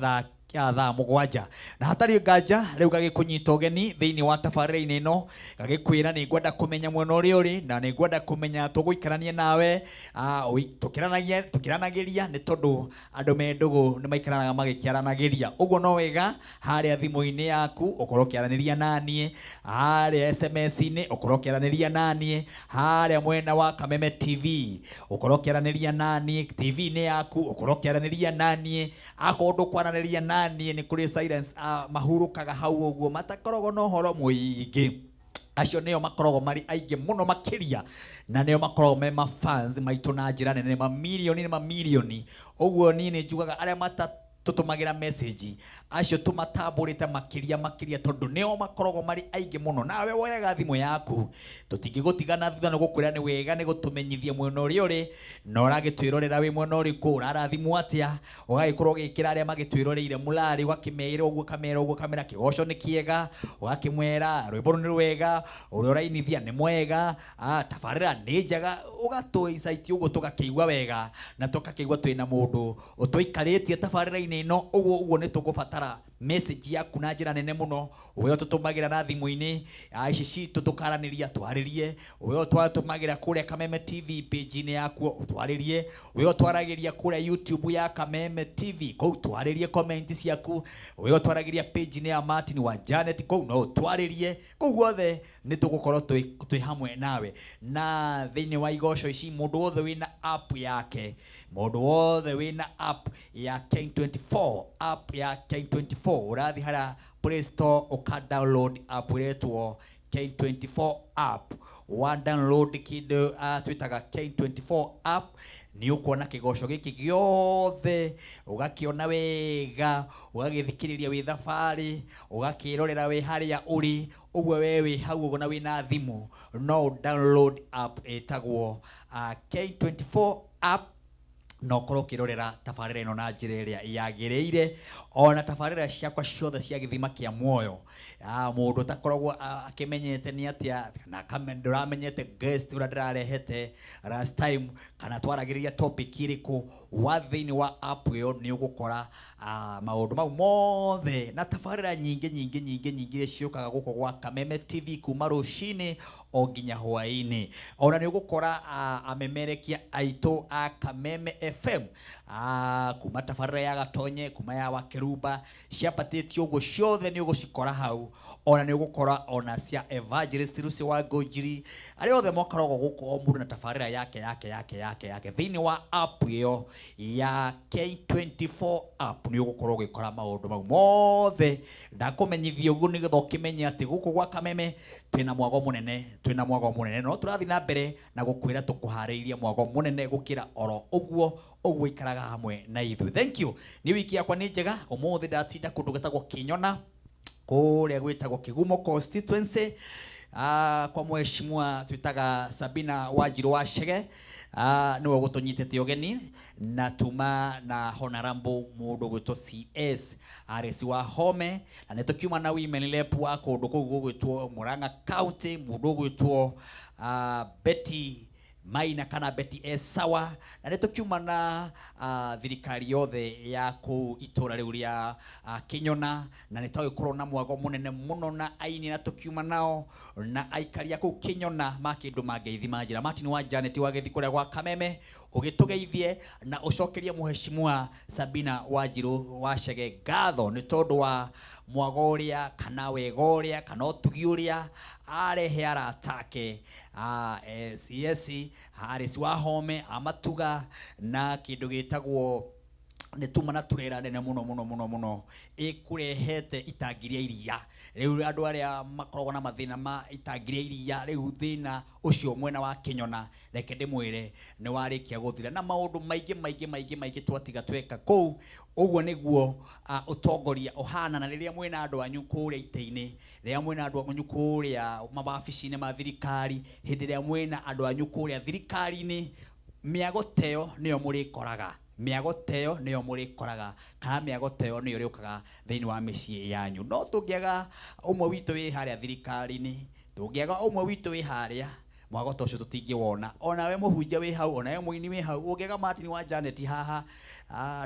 thaa mugwanja na hatari nganja riu gagikunyita ugeni thiini wa tabarĩra-inĩ ino gagikwira ni ngwenda kumenya mwena uria uri na ni ngwenda kumenya tuguikarania nawe tukiranagiria ni tondu andu me ndugu ni maikaranaga magikiaranagiria uguo no wega haria thimu-ini yaku ukorwo kiaraniria nanie haria SMS-ini ukorwo kiaraniria nanie haria mwena wa Kameme TV ukorwo kiaraniria nanie TV-ini yaku ukorwo kiaraniria nanie akorwo kwaranĩria nanie ni kuri silence mahurukaga hau uguo matakorogo no horo muingi acio neo makorogo mari aingĩ muno makiria na neo makorogo me fans maitu na njira nene mamilioni uguo ni njugaga aria tutumagira message acio tumatamburite makiria tondu neo makorogo mari aingĩ muno nawe woyaga thimu yaku tutingigutigana thutha no gukwira ni wega ni gutumenyithia mwena uria uri no uragitwirorera wi mwena uriku urarathimwo atia ugagikorwo gikira aria magitwiroreire mulari ugakimeira uguo kamera kigoco ni kiega ugakimwera rwimbo ni rwega uria urainithia ni mwega tabarĩra ni njega ugatũ insight uguo tugakiigua wega na tukakiigua twina mundu utwikaritie tabarĩra-inĩ ino uguo ni tugubatara message yaku na njira nene muno uyo tutumagira na thimu-ini ici citu tukaraniria twaririe uyo twatumagira kuria Kameme TV page-ini yaku twaririe uyo twaragiria kuria YouTube ya Kameme TV kou twaririe comment ciaku uyo twaragiria page-ini ya Martin wa Janet kou no twaririe kou guothe ni tugukorwo twi hamwe nawe na thiini wa igoco ici mundu wothe wina app yake mundu wothe wina app ya K24 app ya K24 urathi hara Play Store uka download app iretwo K24 app wa download kido twitaga K24 app ni ukuona kigoco giki giothe ugakiona wega ugagithikiriria wi thabari ugakirorera wi haria uri uguo wewe hau uguo na wina thimu no download app etagwo K24 app no korwo kirorera tabarĩra ino na njĩra ĩrĩa yagĩrĩire ona tabarĩra ciakwa ciothe cia gĩthima kĩa muoyo mundu takoragwo akimenyete ni atia na kama nduramenyete guest ura ndirarehete last time kana twaragĩrĩria topic iriku wa thĩinĩ wa app ĩyo ni ugukora maundu mau mothe na tabarĩra nyingĩ iria ciũkaga gũkũ gwa Kameme TV kuma rũcinĩ o nginya hwaĩ-inĩ ona ni ugukora amemerekia aitũ a Kameme FM kuma tabarĩra ya Gatonye kuma ya Wakeruba ciapatĩtio ũguo ciothe ni ũgũcikora hau ona ni ũgũkora ona cia Evangelist Lucy wa Ngũnjiri arĩa othe mokarogwo gũkũ o mũndũ na tabarĩra yake thĩinĩ wa app ĩyo ya K24 app ni ũgũkorwo ũgĩkora maũndũ mau mothe ndakũmenyithia ũguo nĩgetha ũkĩmenye atĩ gũkũ gwa Kameme twĩna mwago mũnene no tũrathi na mbere na gũkwĩra tũkũharĩirie mwago mũnene gũkĩra oro ũguo ikaraga hamwe na ithuĩ. Thank you. Ni wiki yakwa ni njega ũmũthĩ ndatinda kũndũ gĩtagwo Kinyona kũrĩa gwĩtagwo Kigumo constituency kwa mheshimiwa twitaga Sabina Wanjiru wa Chege niwe gũtũnyitĩte ũgeni na tuma na honorable mũndũ gwĩtwo CS Ares wa Home na nĩtũkiuma na women rep wa kũndũ kũu gwĩtwo Murang'a County mũndũ gwĩtwo Betty Maina kana Betty Esawa na nĩtũkiuma na thirikari yothe ya kũu itũra rĩu rĩa Kinyona na nĩtũgĩkorwo na mwago mũnene mũno na aini na tũkiuma nao na aikaria kũu Kinyona makĩndũ mangeithima njĩra Martin wa Janet wagĩthi kũrĩa gwa Kameme ũgĩtũgeithie na ũcokerie mheshimiwa Sabina Wanjiru wa Chege ngatho nĩ tondũ wa mwago ũrĩa kana wega ũrĩa kana ũtugi ũrĩa arehe aratake CS Ares wa Home amatuga na kĩndũ gĩtagwo nĩtuma na turera nene mũno ĩkũrehete itangiria iria rĩu andũ arĩa makoragwo na mathĩna ma itangiria iria rĩu thĩna ũcio mwena wa Kinyona reke ndĩmwĩre nĩ warĩkia gũthira na maũndũ maingĩ twatiga tweka kũu ũguo nĩguo ũtongoria ũhana na rĩrĩa mwena andũ anyu kũrĩa itĩ-inĩ rĩrĩa mwena andũ anyu kũrĩa mawabici-inĩ ma thirikari hĩndĩ ĩrĩa mwena andũ anyu kũrĩa thirikari-inĩ mĩago teyo nĩyo mũrĩkoraga mĩago teyo nĩyo mũrĩkoraga kana mĩago teyo nĩyo rĩũkaga thĩinĩ wa mĩciĩ yanyu no tũngĩaga ũmwe witũ wĩ harĩa thirikari-inĩ tũngĩaga ũmwe witũ wĩ harĩa mwagoto ucio tutingiwona ona we muhunjia wi hau ona we muini wi hau ungega Martin wa Janet haha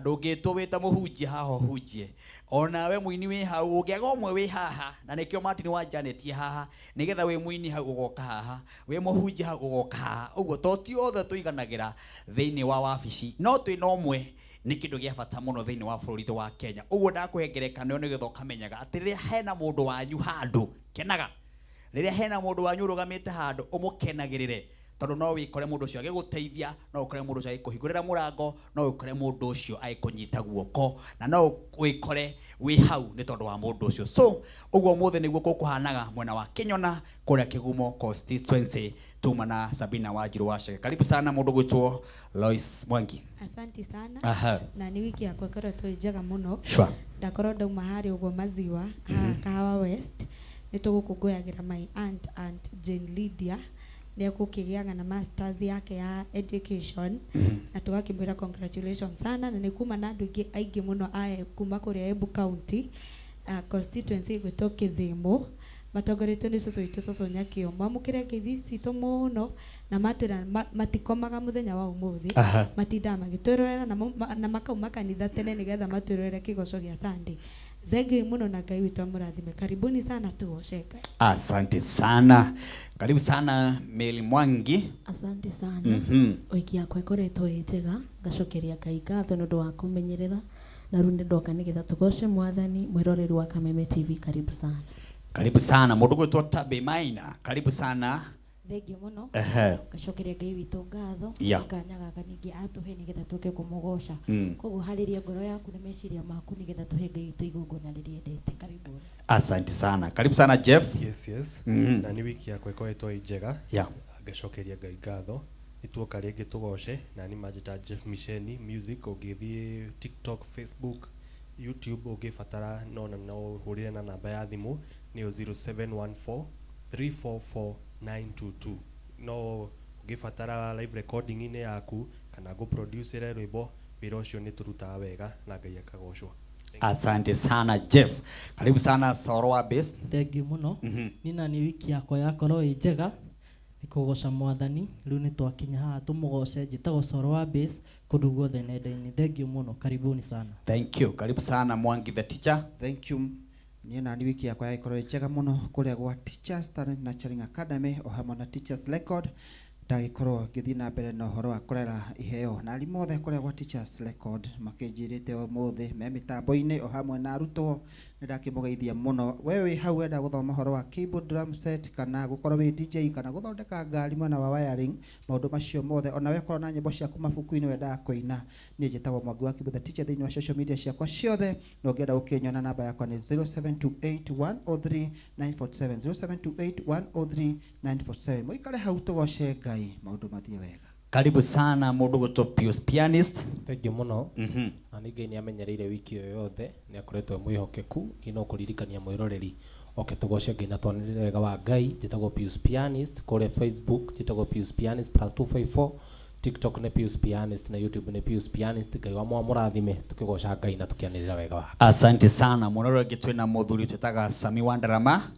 ndungitwo wita muhunjia haha hunjie ona we muini wi hau ungega omwe wi haha na nikio Martin wa Janet haha nigetha wi muini hau ugoka haha wi muhunjia hau ugoka haha uguo toti othe tuiganagira thiini wa wabici no twi no mwe ni kindu gia bata muno thiini wa bururi wa Kenya uguo ndakuhengerekana ni getha ukamenyaga ati riria hena mundu wanyu handu kenaga riria hena mundu wanyu rugamite handu umukenagirire tondu no wikore mundu ucio agiguteithia no ukore mundu ucio agikuhingurira murango no ukore mundu ucio agikunyita guoko na no wikore wi hau ni tondu wa mundu ucio so uguo muthe niguo kukuhanaga mwena wa Kinyona kuria Kigumo constituency tuma na Sabina Wanjiru Wachege. Karibu sana mundu gwitwo Lois Mwangi. Asante sana. Na ni wiki yakwa ikoretwo njega muno. Ndakorwo ndauma hari uguo maziwa Kahawa West nitugukunguyagira my aunt Jane Lydia nekukigiaga na masters yake ya education na tugakimwira congratulations sana na nikuma na andu aingi muno ae kuma kuria Embu County constituency gwitwo Kithimo matongoretwo ni Soso Nyakio mamukire ngithi cito muno na matira matikomaga muthenya wa umuthi matinda magitwerera na makauma kanitha tene nigetha matwerere kigoco gia Sunday. Thank you muno na Ngai witu amurathime. Karibuni sana tuosheka. Asante sana. Karibu sana Meli Mwangi. Asante sana. Wiki yakwa ikoretwo njega ngacokeria Ngai ngatho nundu wa kumenyerera na runde ndoka nigetha tugoce mwathani mwiroreri wa Kameme TV. Karibu sana. Karibu sana mundu gwitwo Tabe Maina. Karibu sana. Thank you muno. Gacokeria Ngai witu ngatho kanyaga kaningi atuhe nigetha tuke kumugosha koguo hariria ngoro yaku ni meciria maku nigetha tuhe Ngai witu igongona ririendete. Karibu. Asante sana. Karibu sana Jeff. Yes. Na ni wiki yakwa ikoretwo njega. Gacokeria Ngai ngatho ituoka ringi tugoshe na ni majita Jeff Misheni music ungithie TikTok, Facebook, YouTube ungibatara no hurire na namba ya thimu ni 0714 344 922 no ugifatara live recording ine yaku kana go producer rwimbo wira ucio ni turutaga wega na Ngai akagocwa. Asante sana Jeff. Karibu sana Sorwa Base. Thank you muno. Nina ni wiki yakwa yakorwo njega nikugoca mwathani riu ni twakinya haha tumugoce njitagwo Sorwa Base kundu guothe nenda-ini. Thank you muno. Karibuni sana. Thank you. Karibu sana Mwangi the teacher. Thank you. Niena ni wiki yakwa ikorwo njega muno kuria gwa Teachers Talent Nurturing Academy o hamwe na Teachers Record ndagikorwo ngithi na mbere na uhoro wa kurera iheo na arimu othe kuria gwa Teachers Record makinjirite umuthi me mitambo-ini o hamwe na arutwo ndakimugeithia muno wewe hau wenda guthoma uhoro wa keyboard drum set kana gukorwo wi DJ kana guthondeka ngari mwena wa wiring maundu macio mothe ona we korwo na nyimbo ciaku mabuku-ini wenda kuina ni njitagwo Mwangi wa Kibutha teacher thiini wa social media ciakwa ciothe no ngenda ukinyona namba yakwa ni 0728103947 0728103947 muikare hau tugoce Ngai maundu mathie wega. Karibu sana mundu gwitwo Pius Pianist. Thank you muno. Na ninge ni amenyereire wiki yo yothe ni akoretwo mwihokeku ino kuririkania mwiroreri tugoce Ngai na twanirire wega wa Ngai njitagwo Pius Pianist kule Facebook njitagwo Pius Pianist +254 TikTok ni Pius Pianist na YouTube ni Pius Pianist. Ngai wa murathime tukigoca Ngai na tukianirira wega wa. Asante sana munoro gitwe na muthuri twitaga Sami Wandarama.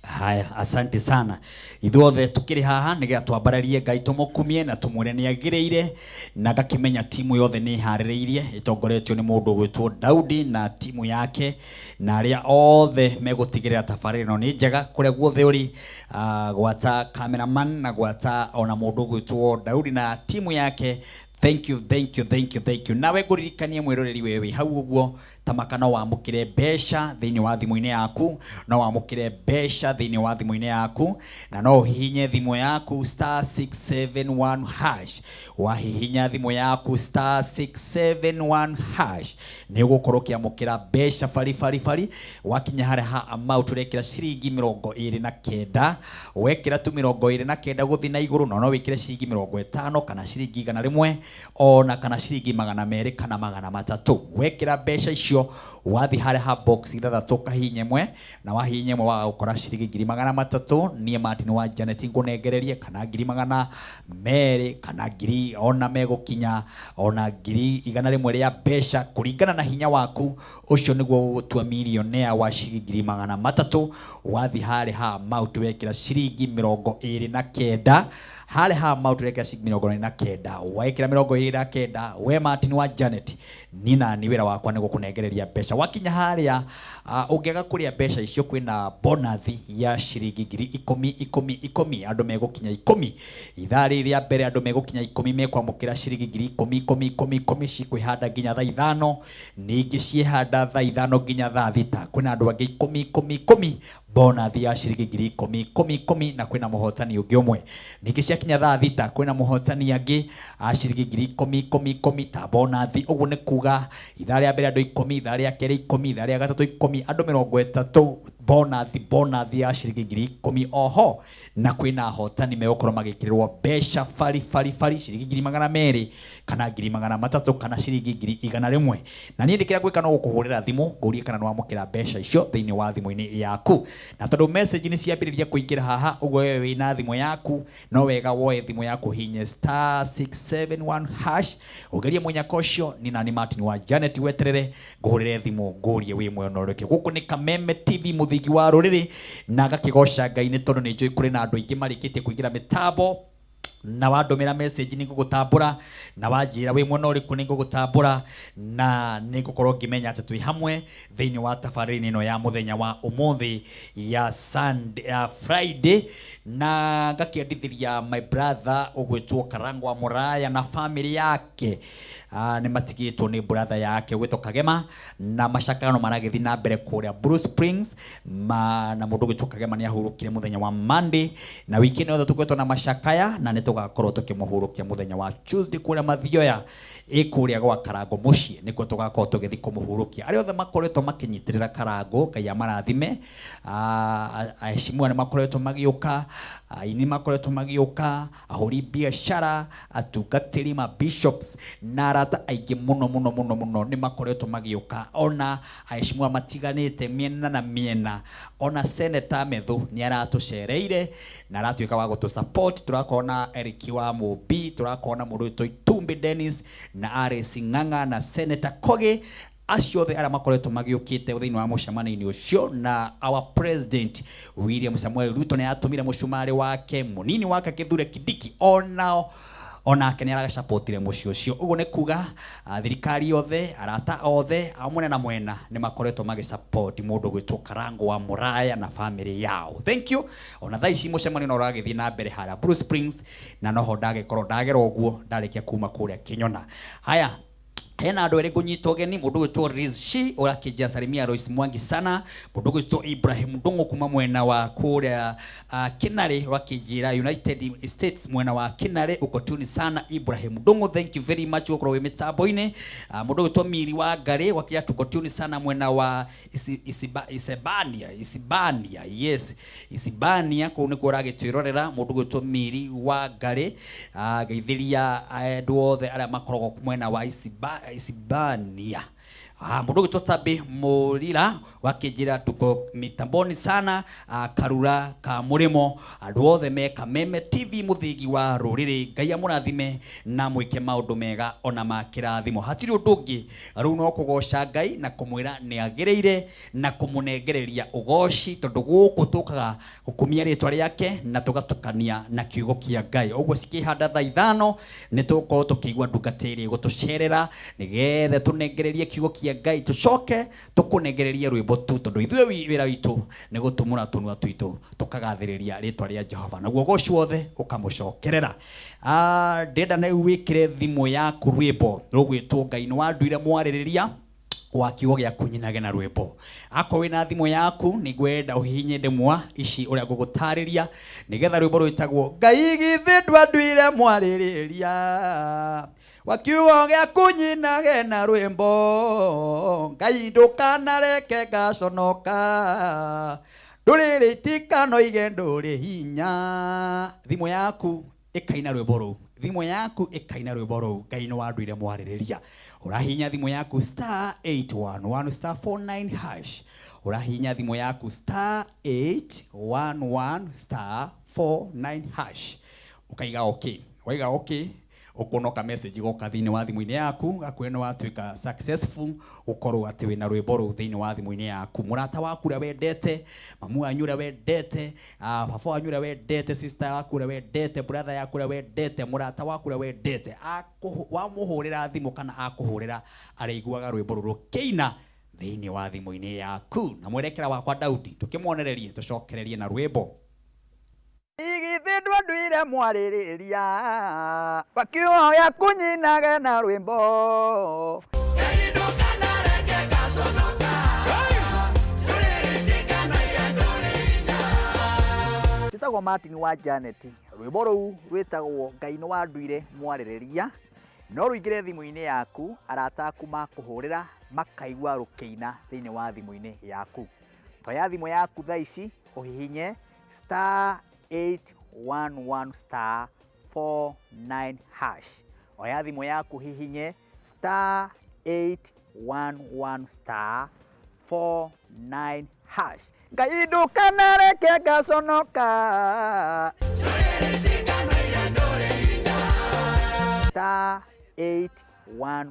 Haya, asante sana. Ithuothe tukiri haha nigetha twambararie Ngai tumukumie na tumwire ni agireire na gakimenya timu yothe ni haririirie itongoretio ni mundu gwitwo Daudi na timu yake na aria othe megutigirira tabarĩra no ni njega kuria guothe uri gwata cameraman na gwata ona mundu gwitwo Daudi na timu yake. Thank you. Nawe nguririkanie mwiroreri wewe hau uguo tamaka no wamukire besha thiini wa thimu-ini yaku no wamukire besha thiini wa thimu-ini yaku na no hihinye thimu yaku *671# wahihinya thimu yaku *671# ni gukorwo kiamukira besha fari wakinya hare ha amount urekira ciringi 29 wekira tu 29 guthi na iguru no wikire ciringi 50 kana ciringi 100 ona kana ciringi 200 kana 300. Wekira mbeca icio wathi hare ha box ithathatũ kahinya ĩmwe na wahinya ĩmwe wa gũkora ciringi 300 niĩ Martin wa Janet ngũnengererie kana 200 kana 1000 ona megũkinya ona 100 rĩa mbeca kũringana na hinya waku. Ũcio nĩguo gũtua millionaire wa ciringi 300 wathi hare ha amount wekira ciringi 29 hale ha amount wekira ciringi 29 wekira 29 we Martin wa Janet nina ni wira wakwa nĩguo kũnengereria mbeca. Wakinya haria ũngĩaga kũrĩa mbeca icio kwĩna bonus ya ciringi 10,000 andũ megũkinya 10 ithaa rĩrĩa mbere andũ megũkinya 10 mekwamũkĩra ciringi 10,000 cikwĩhanda nginya thaa 5 ningĩ ciehanda thaa 5 nginya thaa 6 kwĩna andũ angĩ 10,000 bonus ya ciringi 10,000 na kwĩna mũhotani ũngĩ ũmwe. Ningĩ ciakinya thaa 6 kwĩna mũhotani angĩ ciringi 10,000 ta bonus. Ũguo nĩ kuga ithaa rĩa mbere andũ 10, ithaa rĩa kerĩ 10, ithaa rĩa gatatũ 10, andũ 30 bonus ya ciringi 10,000 oho. Na kwĩna hotani megũkorwo magĩkĩrĩrwo mbeca fari ciringi 200 kana 300 kana ciringi 100. Na niĩ ndĩkĩra gwĩka no gũkũhũrĩra thimũ ngũrie kana no wamũkĩra mbeca icio thĩinĩ wa thimũ-inĩ yaku. Na tondũ message nĩ ciambĩrĩria kũingĩra haha, ũguo wewe wĩna thimũ yaku no wega woe thimũ yaku hinye *671# ũgerie mũnyaka ũcio ni nani Martin wa Janet weterere ngũhũrĩre thimũ ngũrie wĩ mwena ũrĩkũ. Gũkũ nĩ Kameme TV mũthingi wa rũrĩrĩ na gakĩgoca Ngai nĩ tondũ nĩ njũĩ kũrĩ na andũ aingĩ marĩkĩtie kũingĩra mĩtambo na wandomera message nĩngũgũtambũra na wanjĩra wĩ mwena ũrĩkũ nĩngũgũtambũra na nĩngũkorwo ngĩmenya atĩ twĩ hamwe thĩinĩ wa tabarĩra ĩno ya mũthenya wa ũmũthĩ ya Sunday ya Friday. Na ngakĩendithĩria my brother ũgwĩtwo Karangwa Mũraya na family yake nĩ matigĩtwo nĩ brother yake ũgwĩtwo Kagema na macakano maragĩthiĩ na mbere kũrĩa Blue Springs na mũndũ ũgwĩtwo Kagema nĩ ahurũkire mũthenya wa Monday na wiki ĩno tũkwĩtwo na macakaya na nĩ tũgakorwo tũkĩmũhurũkia mũthenya wa Tuesday kũrĩa Mathioya ĩkũrĩa gwa Karango mũciĩ nĩkuo tũgakorwo tũgĩthiĩ kũmũhurũkia. Arĩa othe makoretwo makĩnyitĩrĩra Karango Ngai amarathime. Aheshimiwa nĩ makoretwo magĩũka, aini makoretwo magĩũka, ahũri biashara, atungatĩri ma bishops na arata aingĩ mũno nĩ makoretwo magĩũka. Ona aheshimiwa matiganĩte miena na miena, ona Senator Methu nĩ aratũcereire na aratuĩka wa gũtũ support. Tũrakorwo na Eric wa Mũmbi, tũrakorwo na mũndũ wĩtwo Itumbi Dennis na Ares Ng'ang'a na Senator Kogi. Acio othe arĩa makoretwo magĩũkĩte thĩinĩ wa mũcemanio ũcio na our president William Samuel Ruto nĩ atũmire mũcumarĩ wake mũnini wake Kithure Kindiki onake nĩ aragacapotire mũciĩ ũcio. Ũguo nĩ kuga thirikari yothe, arata othe amwe na mwena nĩ makoretwo magĩsupport mũndũ gwĩtwo Karangwa Mũraya na family yao. Thank you. Ona thaa ici mũcemanio no ũragĩthiĩ na mbere harĩa Blue Springs na noho ndagĩkorwo ndagera ũguo ndarĩkia kuma kũrĩa Kĩnyona. Haya, hena andũ erĩ kũnyita ũgeni, mũndũ gwĩtwo Rizshi ũrakĩnjia Salimia Royce Mwangi sana, mũndũ gwĩtwo Ibrahim Ndung'u kuma mwena wa kũrĩa Kinare wakĩnjĩra United States mwena wa Kinare ukotuni sana Ibrahim Ndung'u, thank you very much gũkorwo wĩ mĩtambo-inĩ. Mũndũ gwĩtwo Miri wa Ngari wakĩya tukotuni sana mwena wa Isibania, yes Isibania kũu nĩkuo ũragĩtwĩrorera. Mũndũ gwĩtwo Miri wa Ngari geithĩria andũ othe arĩa makoragwo mwena wa Isibania. Mũndũ gwĩtwo Tabi Mũrira wakĩnjĩra tuko mitamboni sana Karura ka Mũrĩmo. Andũ othe me Kameme TV mũthingi wa rũrĩrĩ, Ngai amũrathime na mwĩke maũndũ mega ona ma kĩrathimo. Hatirĩ ũndũ ũngĩ rĩu no kũgoca Ngai na kũmwĩra nĩ agĩrĩire na kũmũnengereria ũgoci, tondũ gũkũ tũkaga gũkumia rĩtwa rĩake na tũgatukania na kiugo kĩa Ngai. Ũguo cikĩhanda thaa 5 nĩ tũgũkorwo tũkĩigua ndungata ĩrĩa gũtũcerera nĩgetha tũnengererie kiugo kĩa Ngai, tucoke tukunengererie rwĩmbo tu, tondu ithuĩ wĩra witũ nĩ gũtumũra tũnua twitũ tukagathĩrĩria rĩtwa rĩa Jehova, naguo ũgoci wothe ũkamũcokerera. Ndenda na wĩkĩre thimũ yaku rwĩmbo rũgwĩtwo Ngai nĩ wanduire mwarĩrĩria wa kiugo gĩaku nyinage na rwĩmbo. Akorwo wĩna thimũ yaku nĩ ngwenda ũhihinye ndemwa ici ũrĩa ngũgũtarĩria nĩgetha rwĩmbo rwĩtagwo Ngai githĩ ndwanduire mwarĩrĩria wa kiugo gĩaku nyinage na rwĩmbo. Ngai ndũkanareke ngaconoka, ndũrĩrĩ itikanoige ndũrĩ hinya. Thimũ yaku ĩkaina rwĩmbo rũu thimu yaku ikaina rwimbo rou Ngai no wanduire mwaririria urahinya thimu yaku *811 *49 hash urahinya thimu yaku *811 *49 hash ukaiga okay waiga okay ukonoka message goka thini wa thimu-ini yaku gakwena watuika successful ukorwo ati wina rwimbo ruu thini wa thimu-ini yaku murata waku ria wendete mamu wanyu ria wendete baba wanyu ria wendete sister waku ria wendete brother yaku ria wendete murata waku ria wendete wamuhurira thimu kana akuhurira araiguaga rwimbo ruru keina thini wa thimu-ini yaku na mwerekera wakwa Daudi tukimwonererie tucokererie na rwimbo igithindwa nduire mwaririria bakioya kunyinaga na rwimbo Titagwo Martin wa Janet rwimbo ruu rwitagwo Ngai no wanduire mwaririria no ruingire thimu-ini yaku arata aku makuhurira makaigua rukiina thiini wa thimu-ini yaku toya thimu yaku thaa ici uhihinye *811 *49 hash oya thimu yaku hihinye *811 *49 hash Ngai ndukanareke ngaconoka *811